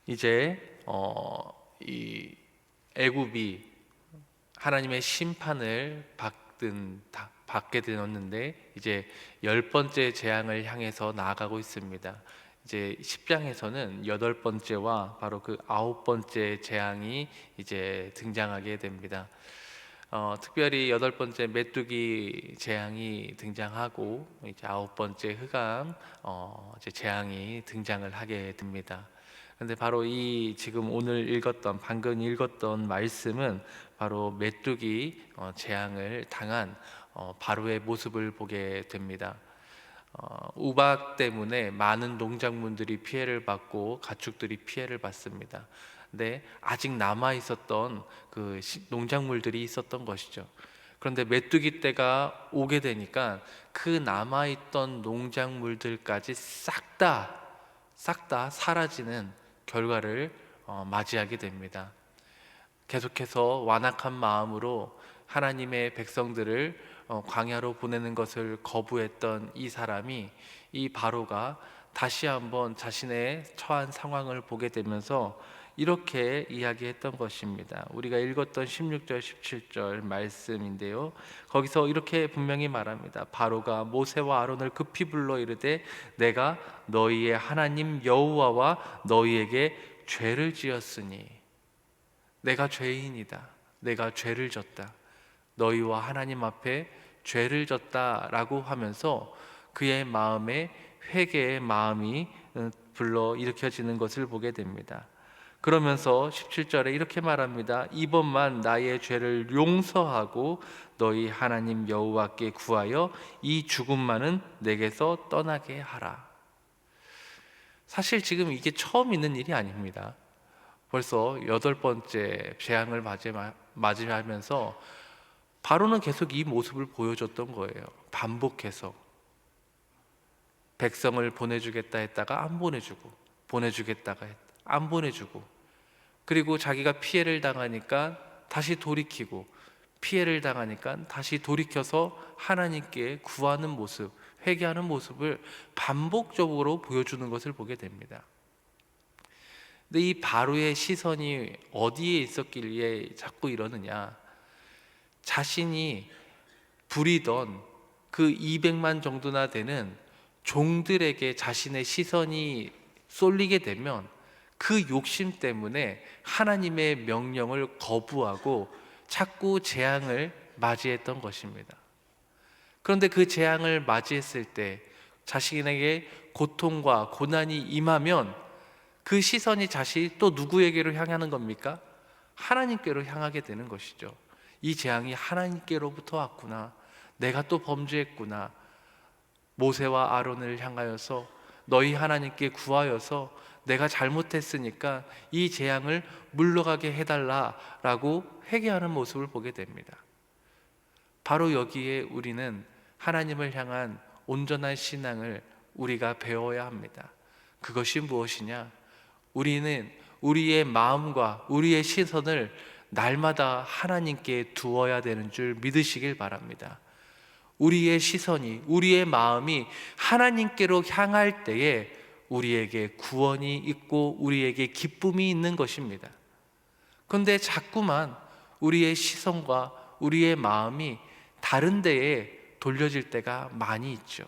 이제 이 애굽이 하나님의 심판을 받게 되었는데, 이제 10번째 재앙을 향해서 나아가고 있습니다. 이제 10장에서는 8번째와 바로 그 9번째 재앙이 이제 등장하게 됩니다. 특별히 8번째 메뚜기 재앙이 등장하고, 이제 9번째 흑암 이제 재앙이 등장을 하게 됩니다. 근데 바로 이 지금 오늘 방금 읽었던 말씀은 바로 메뚜기 재앙을 당한 바로의 모습을 보게 됩니다. 우박 때문에 많은 농작물들이 피해를 받고 가축들이 피해를 받습니다. 근데 아직 남아 있었던 그 농작물들이 있었던 것이죠. 그런데 메뚜기 때가 오게 되니까 그 남아 있던 농작물들까지 싹 다 사라지는 결과를 맞이하게 됩니다. 계속해서 완악한 마음으로 하나님의 백성들을 광야로 보내는 것을 거부했던 이 사람이, 이 바로가 다시 한번 자신의 처한 상황을 보게 되면서 이렇게 이야기했던 것입니다. 우리가 읽었던 16절 17절 말씀인데요, 거기서 이렇게 분명히 말합니다. 바로가 모세와 아론을 급히 불러 이르되 내가 너희의 하나님 여호와와 너희에게 죄를 지었으니, 내가 죄인이다, 내가 죄를 졌다, 너희와 하나님 앞에 죄를 졌다라고 하면서 그의 마음에 회개의 마음이 불러 일으켜지는 것을 보게 됩니다. 그러면서 17절에 이렇게 말합니다. 이번만 나의 죄를 용서하고 너희 하나님 여호와께 구하여 이 죽음만은 내게서 떠나게 하라. 사실 지금 이게 처음 있는 일이 아닙니다. 벌써 8번째 재앙을 맞이하면서 바로는 계속 이 모습을 보여줬던 거예요. 반복해서 백성을 보내주겠다 했다가 안 보내주고, 보내주겠다가 안 보내주고, 그리고 자기가 피해를 당하니까 다시 돌이키고, 피해를 당하니까 다시 돌이켜서 하나님께 구하는 모습, 회개하는 모습을 반복적으로 보여주는 것을 보게 됩니다. 근데 이 바로의 시선이 어디에 있었길래 자꾸 이러느냐? 자신이 부리던 그 200만 정도나 되는 종들에게 자신의 시선이 쏠리게 되면 그 욕심 때문에 하나님의 명령을 거부하고 자꾸 재앙을 맞이했던 것입니다. 그런데 그 재앙을 맞이했을 때 자신에게 고통과 고난이 임하면 그 시선이 다시 또 누구에게로 향하는 겁니까? 하나님께로 향하게 되는 것이죠. 이 재앙이 하나님께로부터 왔구나, 내가 또 범죄했구나, 모세와 아론을 향하여서 너희 하나님께 구하여서 내가 잘못했으니까 이 재앙을 물러가게 해달라라고 회개하는 모습을 보게 됩니다. 바로 여기에 우리는 하나님을 향한 온전한 신앙을 우리가 배워야 합니다. 그것이 무엇이냐? 우리는 우리의 마음과 우리의 시선을 날마다 하나님께 두어야 되는 줄 믿으시길 바랍니다. 우리의 시선이, 우리의 마음이 하나님께로 향할 때에 우리에게 구원이 있고 우리에게 기쁨이 있는 것입니다. 그런데 자꾸만 우리의 시선과 우리의 마음이 다른 데에 돌려질 때가 많이 있죠.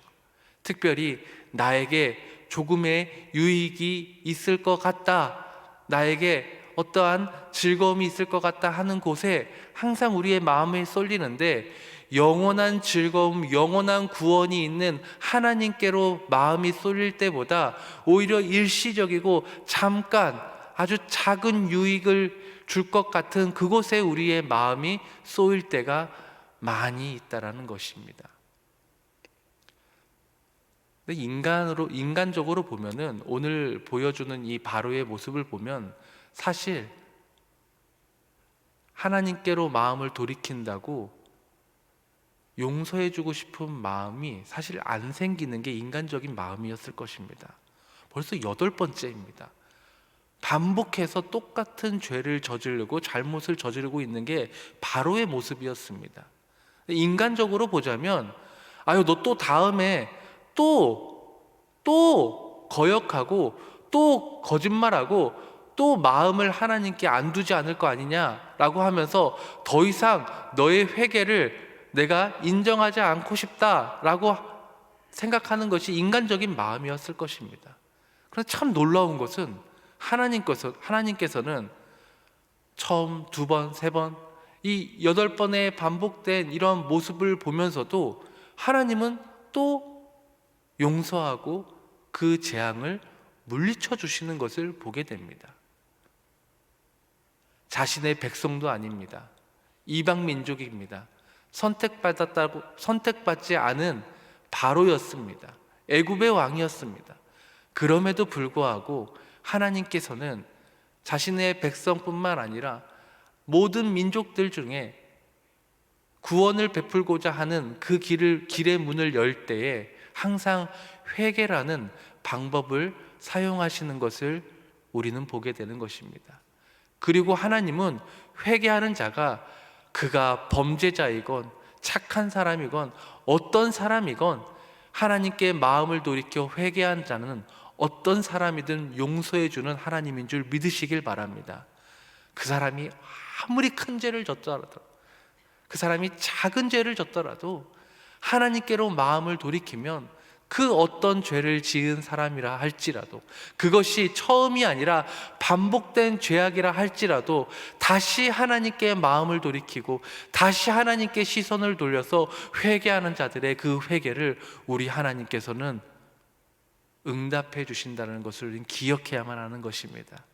특별히 나에게 조금의 유익이 있을 것 같다, 나에게 어떠한 즐거움이 있을 것 같다 하는 곳에 항상 우리의 마음이 쏠리는데, 영원한 즐거움, 영원한 구원이 있는 하나님께로 마음이 쏠릴 때보다 오히려 일시적이고 잠깐 아주 작은 유익을 줄 것 같은 그곳에 우리의 마음이 쏠릴 때가 많이 있다라는 것입니다. 인간적으로 보면은, 오늘 보여주는 이 바로의 모습을 보면 사실 하나님께로 마음을 돌이킨다고 용서해주고 싶은 마음이 사실 안 생기는 게 인간적인 마음이었을 것입니다. 벌써 8번째입니다. 반복해서 똑같은 죄를 저지르고 잘못을 저지르고 있는 게 바로의 모습이었습니다. 인간적으로 보자면, 아유, 너 또 다음에 또 거역하고 또 거짓말하고 또 마음을 하나님께 안 두지 않을 거 아니냐라고 하면서 더 이상 너의 회개를 내가 인정하지 않고 싶다라고 생각하는 것이 인간적인 마음이었을 것입니다. 그런데 참 놀라운 것은 하나님께서는 처음, 두 번, 세 번, 이 8번의 반복된 이런 모습을 보면서도 하나님은 또 용서하고 그 재앙을 물리쳐 주시는 것을 보게 됩니다. 자신의 백성도 아닙니다. 이방 민족입니다. 선택받지 않은 바로였습니다. 애굽의 왕이었습니다. 그럼에도 불구하고 하나님께서는 자신의 백성뿐만 아니라 모든 민족들 중에 구원을 베풀고자 하는 그 길의 문을 열 때에 항상 회개라는 방법을 사용하시는 것을 우리는 보게 되는 것입니다. 그리고 하나님은 회개하는 자가 그가 범죄자이건 착한 사람이건 어떤 사람이건 하나님께 마음을 돌이켜 회개한 자는 어떤 사람이든 용서해 주는 하나님인 줄 믿으시길 바랍니다. 그 사람이 아무리 큰 죄를 졌더라도, 그 사람이 작은 죄를 졌더라도 하나님께로 마음을 돌이키면 그 어떤 죄를 지은 사람이라 할지라도, 그것이 처음이 아니라 반복된 죄악이라 할지라도 다시 하나님께 마음을 돌이키고 다시 하나님께 시선을 돌려서 회개하는 자들의 그 회개를 우리 하나님께서는 응답해 주신다는 것을 우리는 기억해야만 하는 것입니다.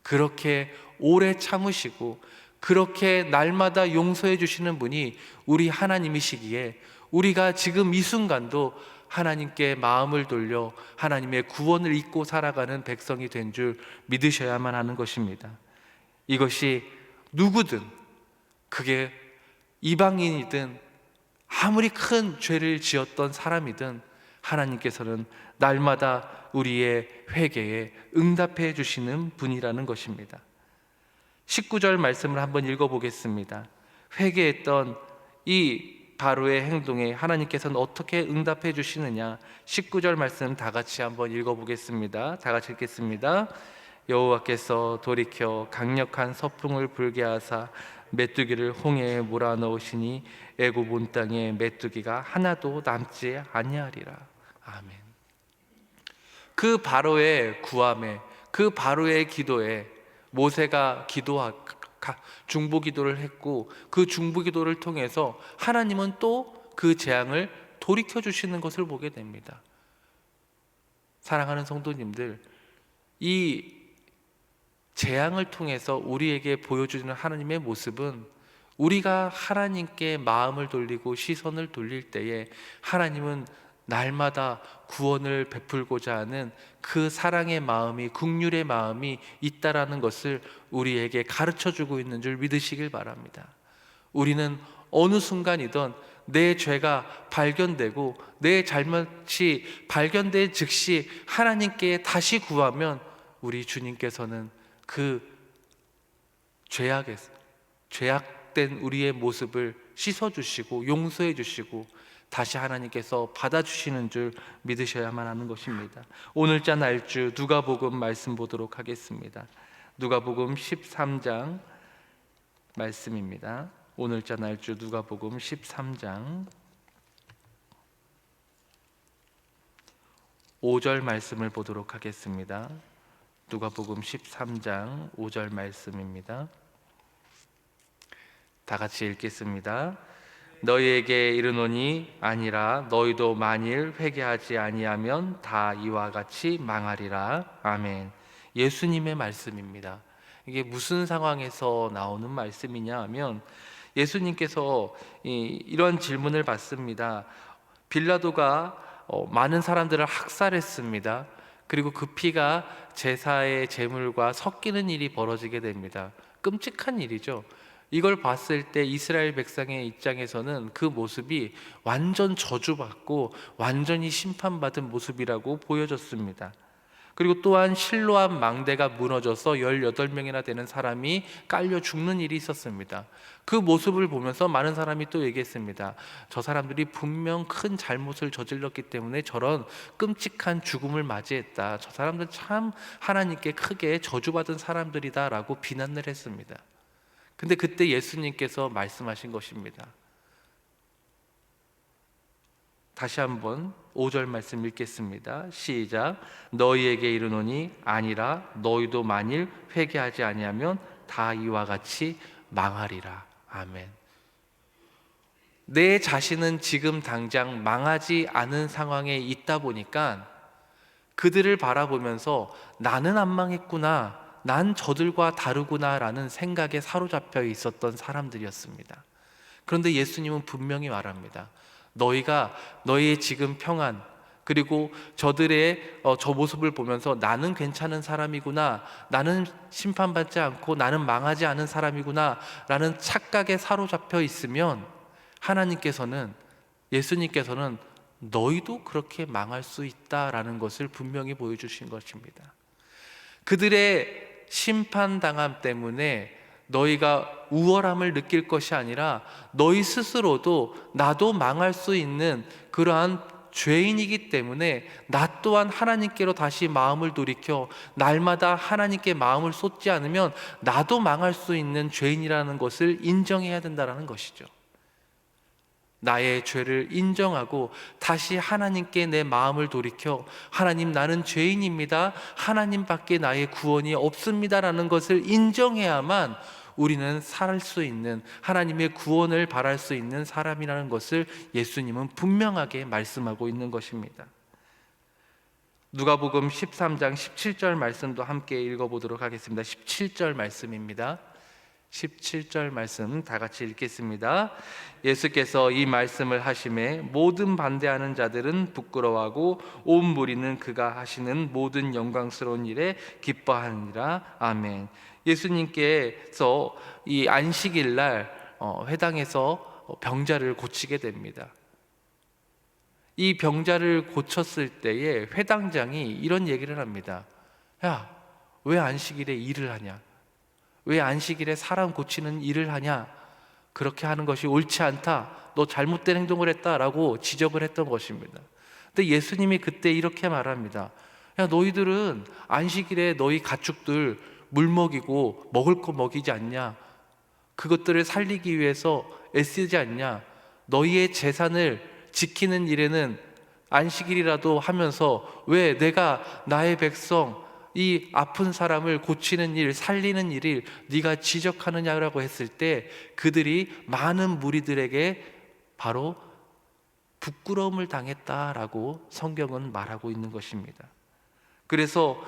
그렇게 오래 참으시고 그렇게 날마다 용서해 주시는 분이 우리 하나님이시기에 우리가 지금 이 순간도 하나님께 마음을 돌려 하나님의 구원을 잊고 살아가는 백성이 된 줄 믿으셔야만 하는 것입니다. 이것이 누구든, 그게 이방인이든 아무리 큰 죄를 지었던 사람이든 하나님께서는 날마다 우리의 회개에 응답해 주시는 분이라는 것입니다. 19절 말씀을 한번 읽어보겠습니다. 회개했던 이 바로의 행동에 하나님께서는 어떻게 응답해 주시느냐, 19절 말씀 다 같이 한번 읽어보겠습니다. 다 같이 읽겠습니다. 여호와께서 돌이켜 강력한 서풍을 불게 하사 메뚜기를 홍해에 몰아넣으시니 애굽 온 땅에 메뚜기가 하나도 남지 아니하리라. 아멘. 그 바로의 구함에, 그 바로의 기도에 모세가 중보 기도를 했고, 그 중보 기도를 통해서 하나님은 또 그 재앙을 돌이켜 주시는 것을 보게 됩니다. 사랑하는 성도님들, 이 재앙을 통해서 우리에게 보여주는 하나님의 모습은 우리가 하나님께 마음을 돌리고 시선을 돌릴 때에 하나님은 날마다 구원을 베풀고자 하는 그 사랑의 마음이, 긍휼의 마음이 있다라는 것을 우리에게 가르쳐주고 있는 줄 믿으시길 바랍니다. 우리는 어느 순간이든 내 죄가 발견되고 내 잘못이 발견된 즉시 하나님께 다시 구하면 우리 주님께서는 그 죄악된 우리의 모습을 씻어주시고 용서해 주시고 다시 하나님께서 받아주시는 줄 믿으셔야만 하는 것입니다. 오늘자 날주 누가복음 말씀 보도록 하겠습니다. 누가복음 13장 말씀입니다. 오늘자 날주 누가복음 13장 5절 말씀을 보도록 하겠습니다. 누가복음 13장 5절 말씀입니다. 다 같이 읽겠습니다. 너희에게 이르노니 아니라 너희도 만일 회개하지 아니하면 다 이와 같이 망하리라. 아멘. 예수님의 말씀입니다. 이게 무슨 상황에서 나오는 말씀이냐 하면 예수님께서 이런 질문을 받습니다. 빌라도가 많은 사람들을 학살했습니다. 그리고 그 피가 제사의 제물과 섞이는 일이 벌어지게 됩니다. 끔찍한 일이죠. 이걸 봤을 때 이스라엘 백성의 입장에서는 그 모습이 완전 저주받고 완전히 심판받은 모습이라고 보여졌습니다. 그리고 또한 실로암 망대가 무너져서 18명이나 되는 사람이 깔려 죽는 일이 있었습니다. 그 모습을 보면서 많은 사람이 또 얘기했습니다. 저 사람들이 분명 큰 잘못을 저질렀기 때문에 저런 끔찍한 죽음을 맞이했다. 저 사람들 참 하나님께 크게 저주받은 사람들이다 라고 비난을 했습니다. 근데 그때 예수님께서 말씀하신 것입니다. 다시 한번 5절 말씀 읽겠습니다. 시작. 너희에게 이르노니 아니라 너희도 만일 회개하지 아니하면 다 이와 같이 망하리라. 아멘. 내 자신은 지금 당장 망하지 않은 상황에 있다 보니까 그들을 바라보면서 나는 안 망했구나, 난 저들과 다르구나 라는 생각에 사로잡혀 있었던 사람들이었습니다. 그런데 예수님은 분명히 말합니다. 너희가 너희의 지금 평안, 그리고 저들의 저 모습을 보면서 나는 괜찮은 사람이구나, 나는 심판받지 않고 나는 망하지 않은 사람이구나 라는 착각에 사로잡혀 있으면 하나님께서는, 예수님께서는 너희도 그렇게 망할 수 있다라는 것을 분명히 보여주신 것입니다. 그들의 심판당함 때문에 너희가 우월함을 느낄 것이 아니라 너희 스스로도 나도 망할 수 있는 그러한 죄인이기 때문에 나 또한 하나님께로 다시 마음을 돌이켜 날마다 하나님께 마음을 쏟지 않으면 나도 망할 수 있는 죄인이라는 것을 인정해야 된다는 것이죠. 나의 죄를 인정하고 다시 하나님께 내 마음을 돌이켜 하나님, 나는 죄인입니다, 하나님밖에 나의 구원이 없습니다라는 것을 인정해야만 우리는 살 수 있는, 하나님의 구원을 바랄 수 있는 사람이라는 것을 예수님은 분명하게 말씀하고 있는 것입니다. 누가복음 13장 17절 말씀도 함께 읽어보도록 하겠습니다. 17절 말씀입니다. 17절 말씀 다 같이 읽겠습니다. 예수께서 이 말씀을 하심에 모든 반대하는 자들은 부끄러워하고 온 무리는 그가 하시는 모든 영광스러운 일에 기뻐하니라. 아멘. 예수님께서 이 안식일 날 회당에서 병자를 고치게 됩니다. 이 병자를 고쳤을 때에 회당장이 이런 얘기를 합니다. 야, 왜 안식일에 일을 하냐? 왜 안식일에 사람 고치는 일을 하냐? 그렇게 하는 것이 옳지 않다, 너 잘못된 행동을 했다라고 지적을 했던 것입니다. 근데 예수님이 그때 이렇게 말합니다. 야, 너희들은 안식일에 너희 가축들 물 먹이고 먹을 거 먹이지 않냐? 그것들을 살리기 위해서 애쓰지 않냐? 너희의 재산을 지키는 일에는 안식일이라도 하면서 왜 내가 나의 백성, 이 아픈 사람을 고치는 일, 살리는 일을 네가 지적하느냐라고 했을 때 그들이 많은 무리들에게 바로 부끄러움을 당했다라고 성경은 말하고 있는 것입니다. 그래서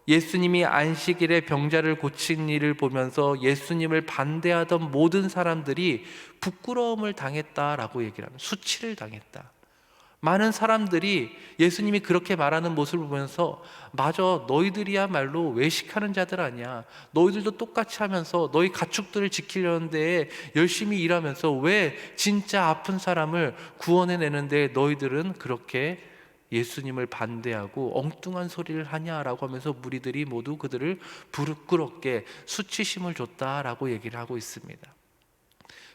예수님이 안식일에 병자를 고친 일을 보면서 예수님을 반대하던 모든 사람들이 부끄러움을 당했다라고 얘기를 합니다. 수치를 당했다. 많은 사람들이 예수님이 그렇게 말하는 모습을 보면서 맞아, 너희들이야말로 외식하는 자들 아니야, 너희들도 똑같이 하면서 너희 가축들을 지키려는 데에 열심히 일하면서 왜 진짜 아픈 사람을 구원해내는데 너희들은 그렇게 예수님을 반대하고 엉뚱한 소리를 하냐라고 하면서 무리들이 모두 그들을 부끄럽게 수치심을 줬다라고 얘기를 하고 있습니다.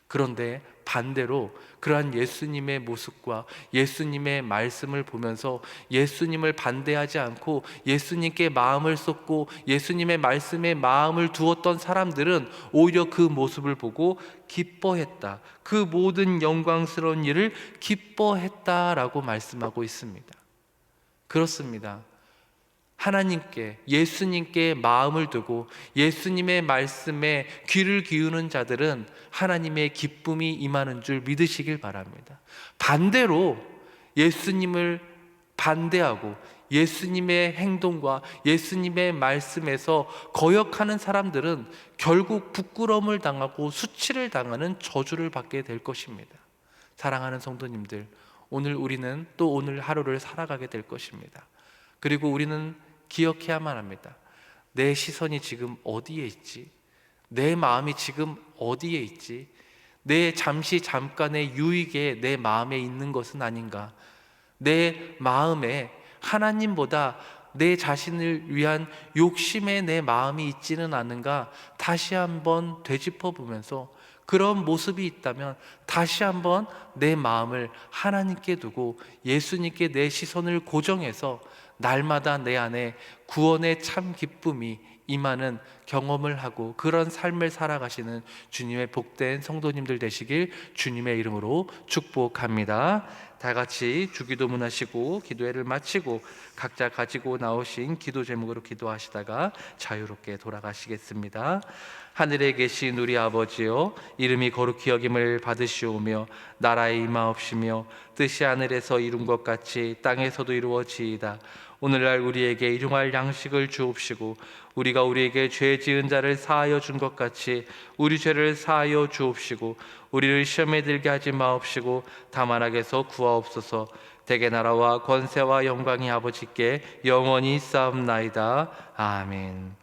그런데 반대로 그러한 예수님의 모습과 예수님의 말씀을 보면서 예수님을 반대하지 않고 예수님께 마음을 쏟고 예수님의 말씀에 마음을 두었던 사람들은 오히려 그 모습을 보고 기뻐했다. 그 모든 영광스러운 일을 기뻐했다라고 말씀하고 있습니다. 그렇습니다. 하나님께, 예수님께 마음을 두고 예수님의 말씀에 귀를 기우는 자들은 하나님의 기쁨이 임하는 줄 믿으시길 바랍니다. 반대로 예수님을 반대하고 예수님의 행동과 예수님의 말씀에서 거역하는 사람들은 결국 부끄러움을 당하고 수치를 당하는 저주를 받게 될 것입니다. 사랑하는 성도님들, 오늘 우리는 또 오늘 하루를 살아가게 될 것입니다. 그리고 우리는 기억해야만 합니다. 내 시선이 지금 어디에 있지? 내 마음이 지금 어디에 있지? 내 잠깐의 유익에 내 마음에 있는 것은 아닌가? 내 마음에 하나님보다 내 자신을 위한 욕심의 내 마음이 있지는 않은가 다시 한번 되짚어 보면서, 그런 모습이 있다면 다시 한번 내 마음을 하나님께 두고 예수님께 내 시선을 고정해서 날마다 내 안에 구원의 참 기쁨이 임하는 경험을 하고 그런 삶을 살아가시는 주님의 복된 성도님들 되시길 주님의 이름으로 축복합니다. 다 같이 주기도문 하시고 기도회를 마치고 각자 가지고 나오신 기도 제목으로 기도하시다가 자유롭게 돌아가시겠습니다. 하늘에 계신 우리 아버지여, 이름이 거룩히 여김을 받으시오며 나라의 임하옵시며 뜻이 하늘에서 이룬 것 같이 땅에서도 이루어지이다. 오늘날 우리에게 일용할 양식을 주옵시고 우리가 우리에게 죄 지은 자를 사하여 준 것 같이 우리 죄를 사하여 주옵시고 우리를 시험에 들게 하지 마옵시고 다만 악에서 구하옵소서. 대개 나라와 권세와 영광이 아버지께 영원히 쌓옵나이다. 아멘.